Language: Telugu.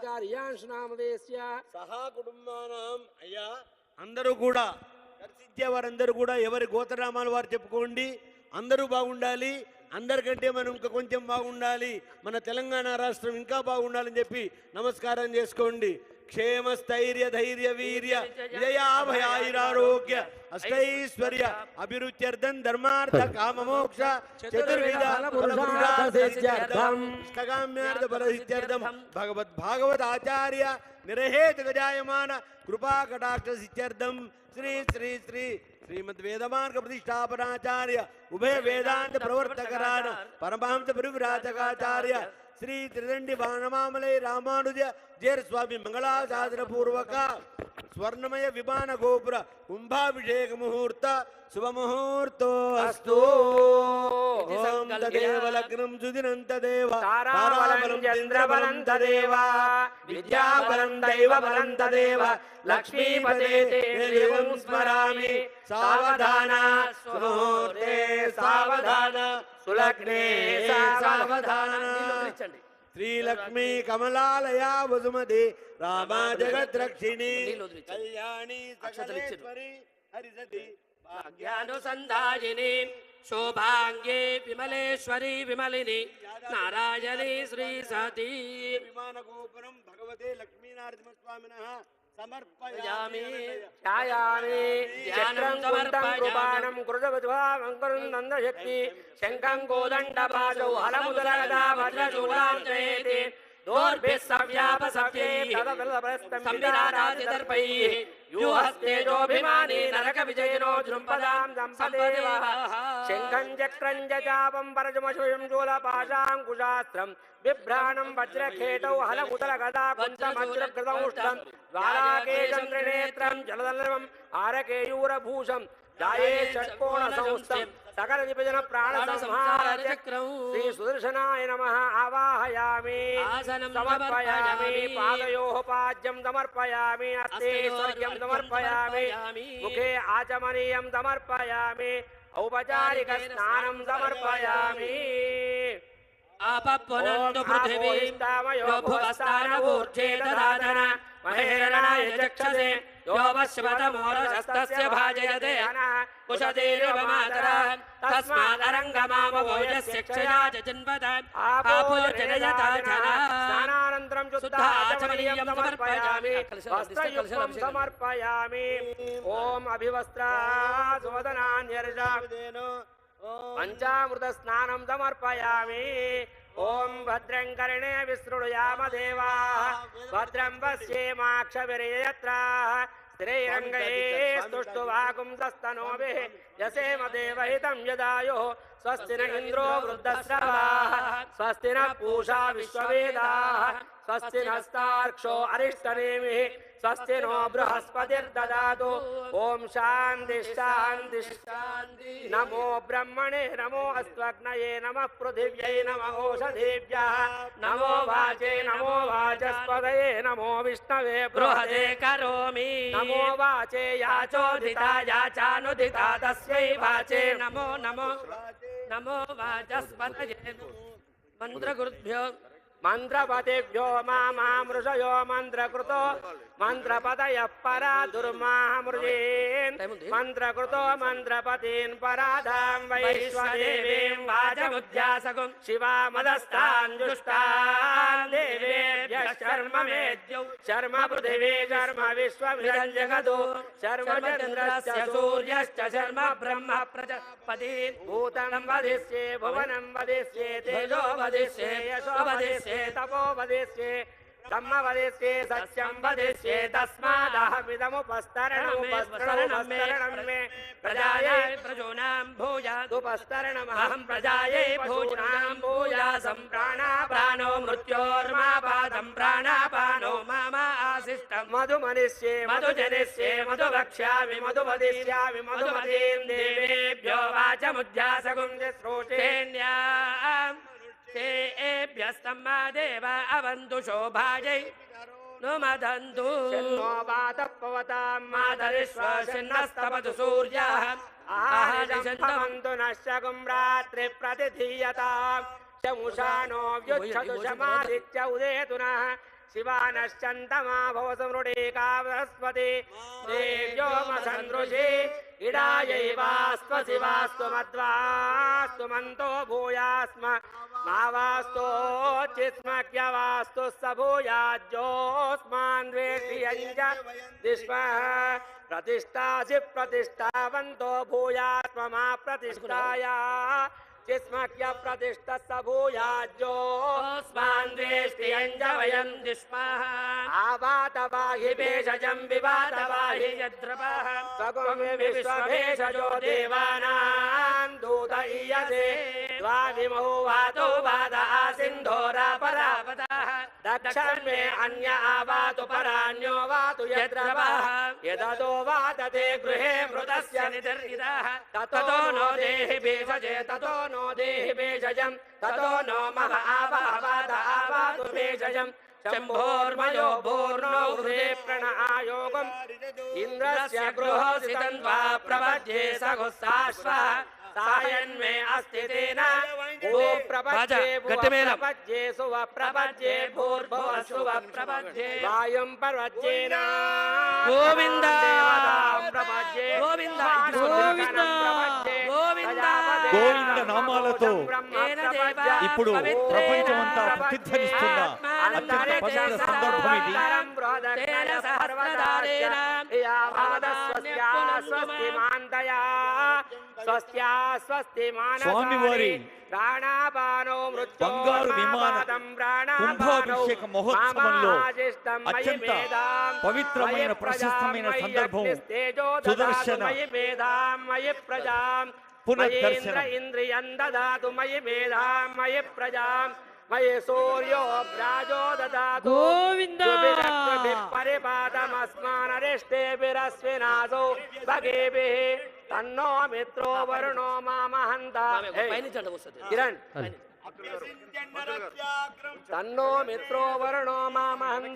కార్యాంశనామదేశ్య సహా కుటుంబానాం. అయ్యా అందరూ కూడా దర్శించే వారందరూ కూడా ఎవరి గోత్రనామాలు వారు చెప్పుకోండి. అందరూ బాగుండాలి, అందరికంటే మనం ఇంకా కొంచెం బాగుండాలి, మన తెలంగాణ రాష్ట్రం ఇంకా బాగుండాలని చెప్పి నమస్కారం చేసుకోండి. క్షేమ స్థైర్య ధైర్య వీర్య విజయాభయారోగ్య అష్టైశ్వర్య అభిరుచ్యర్థం ధర్మార్థ కామమోక్ష చతుర్విధ ఇష్టకామ్యార్థ ఫలసిద్ధ్యర్థం భగవద్ ఆచార్య నిరహేతు గజాయమాన కృపా కటాక్ష సిద్ధ్యర్థం శ్రీ శ్రీ శ్రీ శ్రీమద్ వేదమార్గ ప్రతిష్టాపనాచార్య ఉభయ వేదాంత ప్రవర్తకరాన పరమహంస పరివ్రాజకాచార్య శ్రీ త్రిదండి బాణమామలై రామానుజ జేర్ స్వామి మంగళాసాధన పూర్వక స్వర్ణమయ విమాన గోపుర కుంభాభిషేక ముహూర్త శుభముహూర్తో అస్తు. ఓం తదేవ లగ్నం సుదినంత దేవ తారాబలం చంద్రబలం తదేవ విద్యాబలం దైవబలం తదేవ లక్ష్మీపదే దేవం స్మరామి. సావధాన సుముహూర్తే సావధాన సులగ్నే సావధాన. శ్రీలక్ష్మీ కమలాలయా వసుమతి రామా జగద్రక్షిణి కళ్యాణి సకలేశ్వరి హరిసతి భాగ్యానుసంధాయిని శోభాంగే విమలేశ్వరి విమలిని నారాయణి శ్రీ సతీ. విమాన గోపురం భగవతే లక్ష్మీనారసింహస్వామినః సమర్పయామి. ఛాయామి చక్రం సమర్పయామి. కృతవద్వామంకరం నందశక్తి శంఖం కోదండపాశౌ హలముదలగదా వజ్రశూలాంత్రేతి దోర్భిః సవ్యాపసవ్యైః సంవిరారాజితర్పైః వ్యూహస్తేజోభిమానీ నరక విజయనో జృంపదాం సంపదేవ. శంఖం చక్రం చాపం పరజమశూలం శూలపాశాంకుశాస్త్రం బిభ్రాణం వజ్రఖేటౌ హలముదలగదా కుంచమజ్రకృతౌష్ఠం ద్వారాకేశం త్రినేత్రం జలదలనం ఆరకేయూరభూషం జాయే షట్కోణ సంస్థం సకల విభజన ప్రాణ సంహార చక్రం. శ్రీ సుదర్శనాయ నమః ఆవాహయామి. సమర్పయామి. పాదయోః పాద్యం సమర్పయామి. హస్తే స్వర్గ్యం సమర్పయామి. ముఖే ఆచమనీయం సమర్పయామి. ఔపచారిక స్నానం సమర్పయామి. ఆపప్పునందు పృథివీ భువస్థానవూర్ధ్యేదరాధన మహేరణాయ చక్షసే యోవశ్వతమోరశస్తస్య భాజయతే కుశదేర్వమాతర తస్మాదరంగమామవోజస్య క్షయాచ జన్మత ఆపోజనయతా జనా. స్నానానంతరం శుద్ధాచమనీయం సమర్పయామి. వస్త్రయుక్తం సమర్పయామి. ఓం అభివస్త్రా సువదనాన్యర్జావిదేనో పంచామృత స్నానం సమర్పయామి. ఓం భద్రం కర్ణే విసృణుయామ దేవాః భద్రం పశ్యేమాక్షభిర్యజత్రాః స్థిరైరంగైః స్తుష్టువాగుంసస్తనూభిः యసేమ దేవహితం యదాయుः. స్వస్తి న ఇంద్రో వృద్ధశ్రవాः స్వస్తి న పూషా విశ్వవేదాः స్వస్తి నస్తార్క్షో అరిష్టనేమిః స్వస్తి నో బృహస్పతిర్దదాతు. ఓం శాంతి శాంతి శాంతి. నమో బ్రహ్మణే నమో అస్త్వగ్నయే నమః పృథివ్యై నమః ఓషధేభ్యః నమో వాచే నమో వాచస్పతయే నమో విష్ణవే బృహదే కరోమి. నమో వాచే యాచోదితా యాచానుదితా తస్యై వాచే నమో నమో నమో వాచస్పతయే. మంత్రగురుభ్యో మంత్రపతిభ్యో మామృషయో మంత్రకృతో మంత్రపతయః పరా దుర్మామృజేన్ మంత్రకృతో మంత్రపతీన్ పరాధాం వైశ్వదేవీం వాచముధ్యాసకుం శివామదస్తాన్ దుష్టాన్ దేవేభ్యః శర్మ మేద్యౌ శర్మ పృథివీ శర్మ విశ్వమిదం జగదో శర్మ చంద్రస్య సూర్యశ్చ శర్మ బ్రహ్మ ప్రజాపతిః భూతం వదిష్యే భువనం వదిష్యే తేజో వదిష్యే యశో వదిష్యే తపో వదిష్యే धम्म वदिष्ये सत्यं वदिष्ये तस्मादहमिदमुपस्तरणं मे प्रजायै प्रजूनां भूयादुपस्तरणमहं प्रजायै भूजूनां भूयासं प्राणापानो मृत्योर्मापादं प्राणापानो मम आशिष्टं मधुमनिष्ये मधुजनिष्ये मधुवक्ष्यामि मधुवदिष्यामि मधुमतीं देवेभ्यो वाचमुध्यासगुं श्रोतेन्याम् तेभ्यस्तम्मा देव अवन्तु शोभायै नुमदन्तु शन्नो वातपवतां मातरिश्वसिन्नस्तपतु सूर्यः आहरिषन्तमन्तु नश्यगुं रात्रिप्रतिधीयतां शमुषानो व्युच्छतु शमादित्य उदेतु नः शिवानश्चन्तमा भवसमृडेका बृहस्पति देव्योमसन्दृशे इडायैवास्त्व शिवास्त्वमद्वास्तु मन्तो भूयास्म मावास्तोच्चिस्मक्यवास्तु स भूयाज्योऽस्मान् द्वेष्यञ्च दिष्मः प्रतिष्ठासि प्रतिष्ठावन्तो भूयास्म मा प्रतिष्ठाया चिस्मक्य प्रतिष्ठा स भूयाज्योऽस्मान् द्वेष्यञ्च वयं दिष्मः आवातवाहि भेषजं विवातवाहि यद्रवः स्वगुं विश्वभेषजो देवानां दूत ईयते द्वाविमो वातो वादा सिन्धोरा परावतः दक्षिण में अन्य आवातु परान्यो वातु यद्रवः यदतो वातते गृहे मृतस्य निदर्रितः ततो नो देहि भेषजे ततो नो देहि भेषजं ततो नो मह आवावाद आवातु भेषजं शम्भोर्मयो भूर्नो हृदे प्रणआयोगम् इन्द्रस्य गृहोसितं वा प्रपद्ये सघुस्साश्वः सायन्मे अस्ति तेन भू प्रपद्ये प्रपद्ये सुव प्रपद्ये भूर्भुव सुव प्रपद्ये वायुं प्रपद्येन गोविन्द प्रपद्ये गोविन्द गोविन्द गोविन्द గోవింద నామాలతో ఇప్పుడు ప్రపంచమంతా ప్రతిధ్వనిస్తున్న అత్యంత పవిత్ర సందర్భం ఇది. స్వామివారి బంగారు విమాన కుంభాభిషేక మహోత్సవంలో అత్యంత పవిత్రమైన ప్రశస్తమైన సందర్భం సుదర్శన పునర్దర్శనం. ఇంద్రియం దదాతు మయి మేధాం మయి ప్రజాం మయి సూర్యో రాజో దదాతు గోవింద పరిపాతమస్మానరిష్టేభిరస్వినాసో భగేభిః తన్నో మిత్రో వరుణో మామహంత కిరణ్ తన్నో మిత్రో వరుణో మామహంత